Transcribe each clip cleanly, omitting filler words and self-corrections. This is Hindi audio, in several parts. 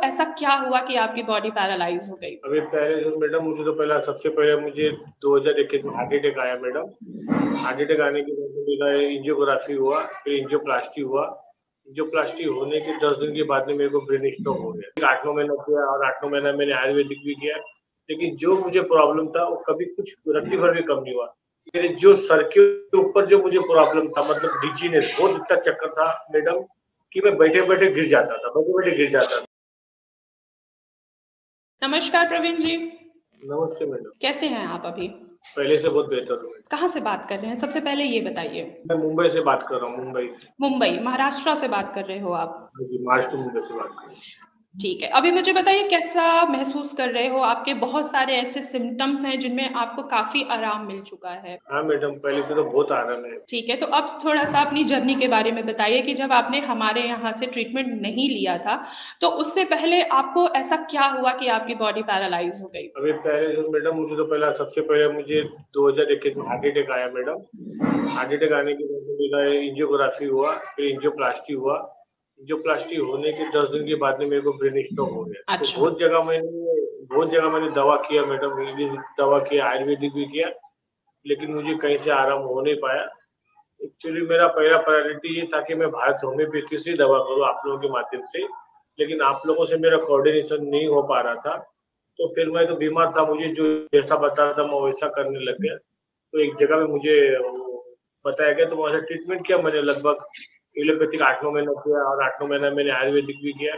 ऐसा क्या हुआ कि आपकी बॉडी पैरालाइज हो गई? अभी पहले तो मैडम मुझे तो पहला सबसे पहले मुझे 2021 में हार्ट अटैक आया मैडम। हार्ट अटैक आने के बाद मेरा एंजियोग्राफी हुआ, फिर एंजियोप्लास्टी हुआ। एंजियोप्लास्टी होने के 10 दिन के बाद में मेरे को ब्रेन स्ट्रोक हो गया। 8-9 महीना किया और 8-9 महीना मैंने आयुर्वेदिक भी किया, लेकिन जो मुझे प्रॉब्लम था वो कभी कुछ रत्ती भर भी कम नहीं हुआ। मेरे जो सर के ऊपर जो मुझे प्रॉब्लम था, मतलब डिजीनेस, बहुत इतना चक्कर था मैडम कि मैं बैठे-बैठे गिर जाता था, बैठे-बैठे गिर जाता था। नमस्कार प्रवीण जी। नमस्ते मैडम। कैसे हैं आप अभी? पहले से बहुत बेहतर हूँ। कहाँ से बात कर रहे हैं? सबसे पहले ये बताइए। मैं मुंबई से बात कर रहा हूँ, मुंबई से। मुंबई, महाराष्ट्र से बात कर रहे हो आप? जी, महाराष्ट्र मुंबई से बात कर रहा हूँ। ठीक है, अभी मुझे बताइए कैसा महसूस कर रहे हो? आपके बहुत सारे ऐसे सिम्पटम्स हैं जिनमें आपको काफ़ी आराम मिल चुका है। हाँ मैडम, पहले से तो बहुत आराम है। ठीक है, तो अब थोड़ा-सा अपनी जर्नी के बारे में बताइए कि जब आपने हमारे यहाँ से ट्रीटमेंट नहीं लिया था, तो उससे पहले आपको ऐसा क्या हुआ कि आपकी बॉडी पैरालाइज़ हो गई? अभी पहले से मैडम मुझे तो पहला सबसे पहले मुझे 2021 में हार्ट अटैक आया मैडम। हार्ट अटैक आने के बाद मेरा एंजियोग्राफी हुआ, फिर एंजियोप्लास्टी हुआ। एंजियोप्लास्टी होने के 10 दिन के बाद में मेरे को ब्रेन स्ट्रोक हो गया। तो अच्छा। बहुत जगह मैंने दवा किया मैडम, इंग्लिश दवा किया, आयुर्वेदिक भी किया, लेकिन मुझे कहीं से आराम हो नहीं पाया। एक्चुअली मेरा पहला प्रायोरिटी ये था कि मैं भारत होम्योपैथी से दवा करूँ आप लोगों के माध्यम से, लेकिन आप लोगों से मेरा कोऑर्डिनेशन नहीं हो पा रहा था। तो फिर मैं तो बीमार था, मुझे जो जैसा बताया था मैं वैसा करने लग गया। तो एक जगह में मुझे बताया गया, तो वहाँ से ट्रीटमेंट किया मैंने, लगभग एलोपैथिक 8-9 महीना किया और 8-9 महीना मैंने आयुर्वेदिक भी किया,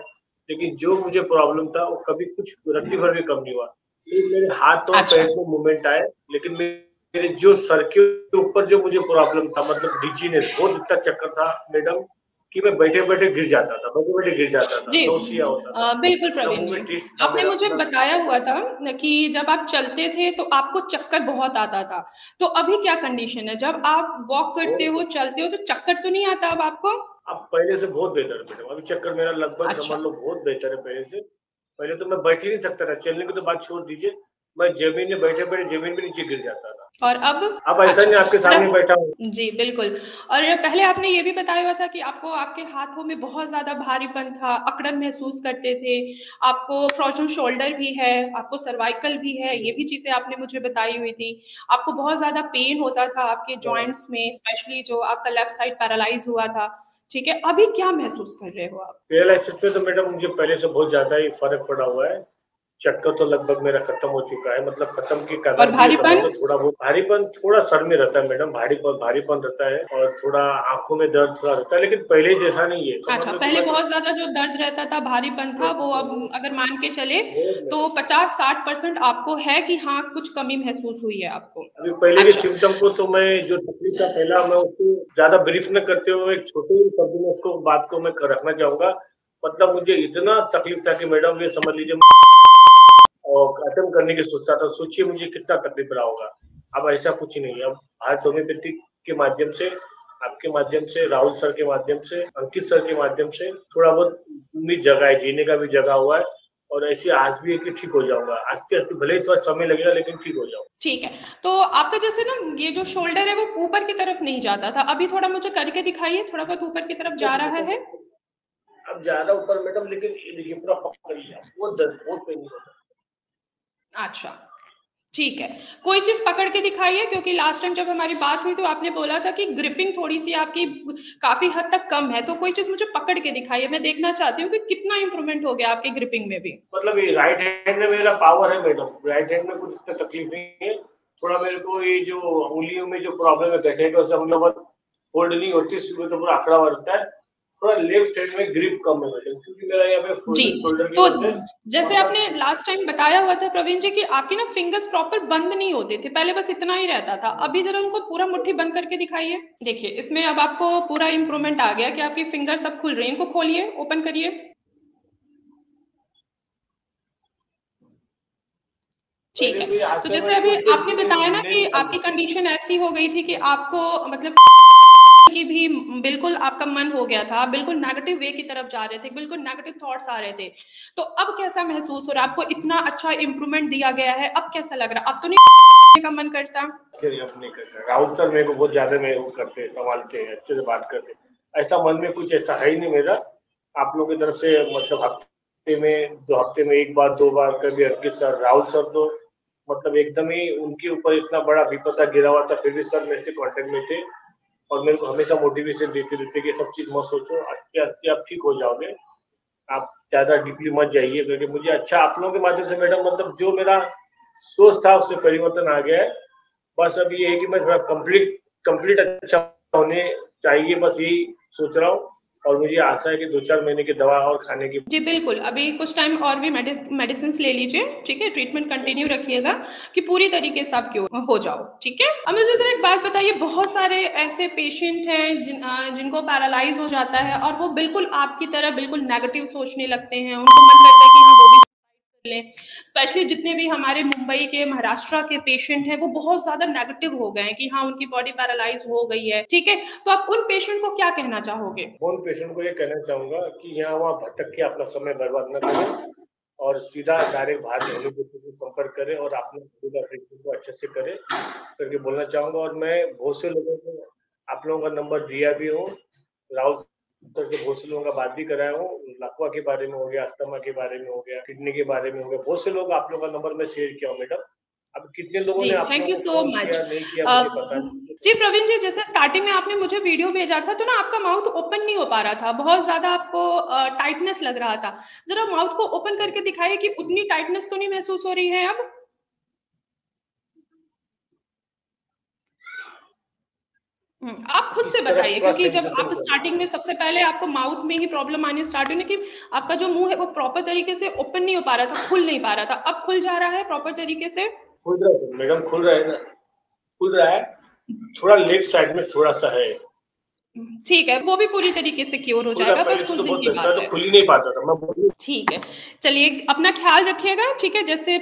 लेकिन जो मुझे प्रॉब्लम था वो कभी कुछ रत्ती भर भी कम नहीं हुआ। सिर्फ मेरे हाथ और अच्छा। पैर में मूवमेंट आए, लेकिन मेरे जो सर के ऊपर जो मुझे प्रॉब्लम था, मतलब डिजीनेस, बहुत इतना चक्कर था मैडम कि मैं बैठे-बैठे गिर जाता था, बैठे-बैठे गिर जाता था, जी, नौसिया होता था। बिल्कुल ना प्रवीण मुँह जी। में टेस्ट था आपने मेरा, मुझे ना बताया हुआ था न कि जब आप चलते थे तो आपको चक्कर बहुत आता था। तो अभी क्या कंडीशन है? जब आप वॉक करते हो, चलते हो तो चक्कर तो नहीं आता अब आपको? अब पहले से बहुत बेहतर है मैडम। अभी चक्कर मेरा लगभग अच्छा। समझ लो बहुत बेहतर है पहले से। पहले तो मैं बैठ ही नहीं सकता था, चलने की तो बात छोड़ दीजिए, मैं ज़मीन में बैठे-बैठे ज़मीन में नीचे गिर जाता था। और अब? अब ऐसा अच्छा। नहीं, आपके और सामने अब? बैठा हूँ। जी, बिल्कुल। और पहले आपने ये भी बताया हुआ था कि आपको आपके हाथों में बहुत ज़्यादा भारीपन था, अकड़न महसूस करते थे, आपको फ्रोज़न शोल्डर भी है, आपको सर्वाइकल भी है, ये भी चीज़ें आपने मुझे बताई हुई थी। आपको बहुत ज़्यादा पेन होता था आपके जॉइंट्स में, स्पेशली जो आपका लेफ्ट साइड पैरालाइज़ हुआ था, ठीक है? अभी क्या महसूस कर रहे हो आप? पैरालिसिस पे तो मैडम मुझे पहले से बहुत ज़्यादा ही फ़र्क पड़ा हुआ है। चक्कर तो लगभग मेरा खत्म हो चुका है, मतलब खत्म की कगार और पे ये समझ भारीपन? लो। थोड़ा बहुत भारीपन थोड़ा सर में रहता है मैडम, भारीपन भारीपन रहता है और थोड़ा आँखों में दर्द थोड़ा रहता है, लेकिन पहले जैसा नहीं है। समझ अच्छा, लो कि पहले मैं बहुत ज़्यादा जो दर्द रहता था, भारीपन था, वो अब अगर मान के चले बहुत तो 50-60% आपको है कि हाँ, कुछ कमी महसूस हुई है आपको। अभी पहले के अच्छा। सिम्पटम को तो मैं जो तकलीफ था पहला, मैं उसको ज़्यादा ब्रीफ न करते हुए एक छोटे ही शब्द में उसको बात को मैं रखना चाहूँगा। मतलब मुझे इतना तकलीफ था कि मैडम ये समझ लीजिए और अटेम्प्ट करने की सोचता था। सोचिए मुझे कितना तकलीफ रहा होगा। अब ऐसा कुछ नहीं है। अब भारत होम्योपैथिक के माध्यम से, आपके माध्यम से, राहुल सर के माध्यम से, अंकित सर के माध्यम से थोड़ा बहुत उम्मीद जगा है, जीने का भी जगा हुआ है और ऐसी आज भी है कि ठीक हो जाऊँगा। आस्ते-आस्ते भले ही थोड़ा समय लगेगा, लेकिन ठीक हो जाऊँगा। ठीक है, तो आपका जैसे ना ये जो शोल्डर है वो ऊपर की तरफ नहीं जाता था, अभी थोड़ा मुझे करके दिखाइए, थोड़ा बहुत ऊपर की तरफ जा रहा है? अब ज़्यादा ऊपर मैडम, लेकिन ये देखिए पूरा पकड़ लिया, बहुत दर्द, बहुत पेन होता अच्छा, ठीक है। कोई चीज़ पकड़ के दिखाइए क्योंकि लास्ट टाइम जब हमारी बात हुई तो आपने बोला था कि ग्रिपिंग थोड़ी-सी आपकी काफ़ी हद तक कम है, तो कोई चीज़ मुझे पकड़ के दिखाइए, मैं देखना चाहती हूँ कि कितना इम्प्रूवमेंट हो गया आपकी ग्रिपिंग में भी। मतलब ये राइट हैंड में मेरा पावर है मैडम, राइट हैंड में कुछ इतना तकलीफ नहीं है। थोड़ा मेरे को ये जो उंगलियों में जो प्रॉब्लम है, गठे से मतलब होल्ड नहीं होती, सुबह तो पूरा अकड़ा हुआ रहता है। थोड़ा लेफ्ट हैंड में ग्रिप कम है मैडम, क्योंकि मेरा यहाँ पे जी, फ्रोजन शोल्डर की तो वजह से जैसे मसल। आपने लास्ट टाइम बताया हुआ था प्रवीण जी कि आपके ना फिंगर्स प्रॉपर बंद नहीं होते थे, पहले बस इतना ही रहता था। अभी ज़रा उनको पूरा मुट्ठी बंद करके दिखाइए। देखिए, इसमें अब आपको पूरा इम्प्रूवमेंट आ गया कि आपकी फिंगर्स अब खुल रही हैं। इनको खोलिए, ओपन करिए। ठीक पहले है, तो ये हाथ तो से जैसे मैं अभी कुछ देर आपने से बताया ना नहीं कि निकाल आपकी पाता। कंडीशन ऐसी हो गई थी कि आपको मतलब की भी बिल्कुल आपका मन हो गया था, आप बिल्कुल नेगेटिव वे की तरफ जा रहे थे, बिल्कुल नेगेटिव थॉट्स आ रहे थे। तो अब कैसा महसूस हो रहा है? आपको इतना अच्छा इम्प्रूवमेंट दिया गया है, अब कैसा लग रहा है? अब तो नहीं का मन करता? फिर अब नहीं करता। राहुल सर मेरे को बहुत ज़्यादा मेरे को करते हैं, सँभालते हैं, अच्छे से बात करते हैं। ऐसा मन में कुछ ऐसा है ही नहीं मेरा। आप लोगों की तरफ से मतलब हफ्ते में एक बार 2 बार कभी अंकित सर, राहुल सर तो मतलब एकदम ही उनके ऊपर इतना बड़ा विपदा गिरा हुआ था, फिर भी सर मेरे से कांटेक्ट में थे और मेरे को हमेशा मोटिवेशन देते रहते कि सब चीज मत सोचो, आस्ते आस्ते आप ठीक हो जाओगे, आप ज्यादा डीपली मत जाइए, क्योंकि मुझे अच्छा आप लोगों के माध्यम से मैडम मतलब जो मेरा सोच था उसमें परिवर्तन आ गया है। बस अब ये है कि मैं थोड़ा कंप्लीट कंप्लीट अच्छा होने चाहिए, बस यही सोच रहा हूँ और मुझे आशा है कि 2-4 महीने की दवा और खाने की। जी बिल्कुल, अभी कुछ टाइम और भी मेडिसिन ले लीजिए, ठीक है, ट्रीटमेंट कंटिन्यू रखिएगा कि पूरी तरीके से आप क्योर हो जाओ, ठीक है। अब मुझे सर एक बात बताइए, बहुत सारे ऐसे पेशेंट हैं जिनको पैरालाइज हो जाता है और वो बिल्कुल आपकी तरह बिल्कुल नेगेटिव सोचने लगते हैं, उनको मन करता है कि हाँ वो भी लें। स्पेशली जितने भी हमारे मुंबई के, महाराष्ट्र के पेशेंट हैं, वो बहुत ज्यादा नेगेटिव हो गए हैं कि हाँ उनकी बॉडी पैरालाइज हो गई है, ठीक है। तो आप उन पेशेंट को क्या कहना चाहोगे? उन पेशेंट को ये कहना चाहूंगा कि यहाँ वहाँ भटक के अपना समय बर्बाद न करें और सीधा डायरेक्ट भारतीय होम्योपैथी से संपर्क करें और अपने ट्रीटमेंट को अच्छे से करें करके बोलना चाहूंगा। और मैं बहुत से लोगों को आप लोगों का नंबर दिया भी हूँ, राहुल सर से बहुत से लोगों का बात भी कराया हूँ, लकवा के बारे में हो गया, अस्थमा के बारे में हो गया, किडनी के बारे में हो गया, बहुत से लोग आप लोगों का नंबर मैं शेयर किया हूँ मैडम। अब कितने लोगों जी, ने आप थैंक लोगों यू को सो फोन मच। किया नहीं किया अ, मुझे पता नहीं। जी प्रवीण जी, जैसे स्टार्टिंग में आपने मुझे वीडियो भेजा था तो ना आपका माउथ ओपन नहीं हो पा रहा था, बहुत ज़्यादा आपको टाइटनेस लग रहा था। ज़रा माउथ को ओपन करके दिखाइए कि उतनी टाइटनेस तो नहीं महसूस हो रही है अब? आप खुद से इस तरफ बताइए, थोड़ा क्योंकि जब सेंसेशन आप स्टार्टिंग में सबसे पहले आपको माउथ में ही प्रॉब्लम आनी स्टार्ट हुई ना कि आपका जो मुंह है वो प्रॉपर तरीके से ओपन नहीं हो पा रहा था, खुल नहीं पा रहा था, अब खुल जा रहा है प्रॉपर तरीके से? खुल रहा है मैडम, खुल रहा है ना, खुल रहा है, थोड़ा लेफ्ट साइड में थोड़ा सा है। ठीक है, वो भी पूरी तरीके से क्योर हो खुल रहा, जाएगा, बस पहले से कुछ तो दिन बहुत की दर्द बात था, तो है। खुल ही नहीं पाता था, मैं बोलिए। ठीक है, चलिए अपना ख्याल रखिएगा, ठीक है। जैसे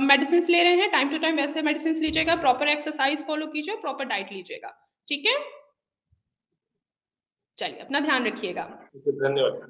मेडिसिन ले रहे हैं टाइम टू टाइम वैसे मेडिसिन लीजिएगा, प्रॉपर एक्सरसाइज फॉलो कीजिए, प्रॉपर डाइट लीजिएगा, ठीक है। चलिए अपना ध्यान रखिएगा। धन्यवाद।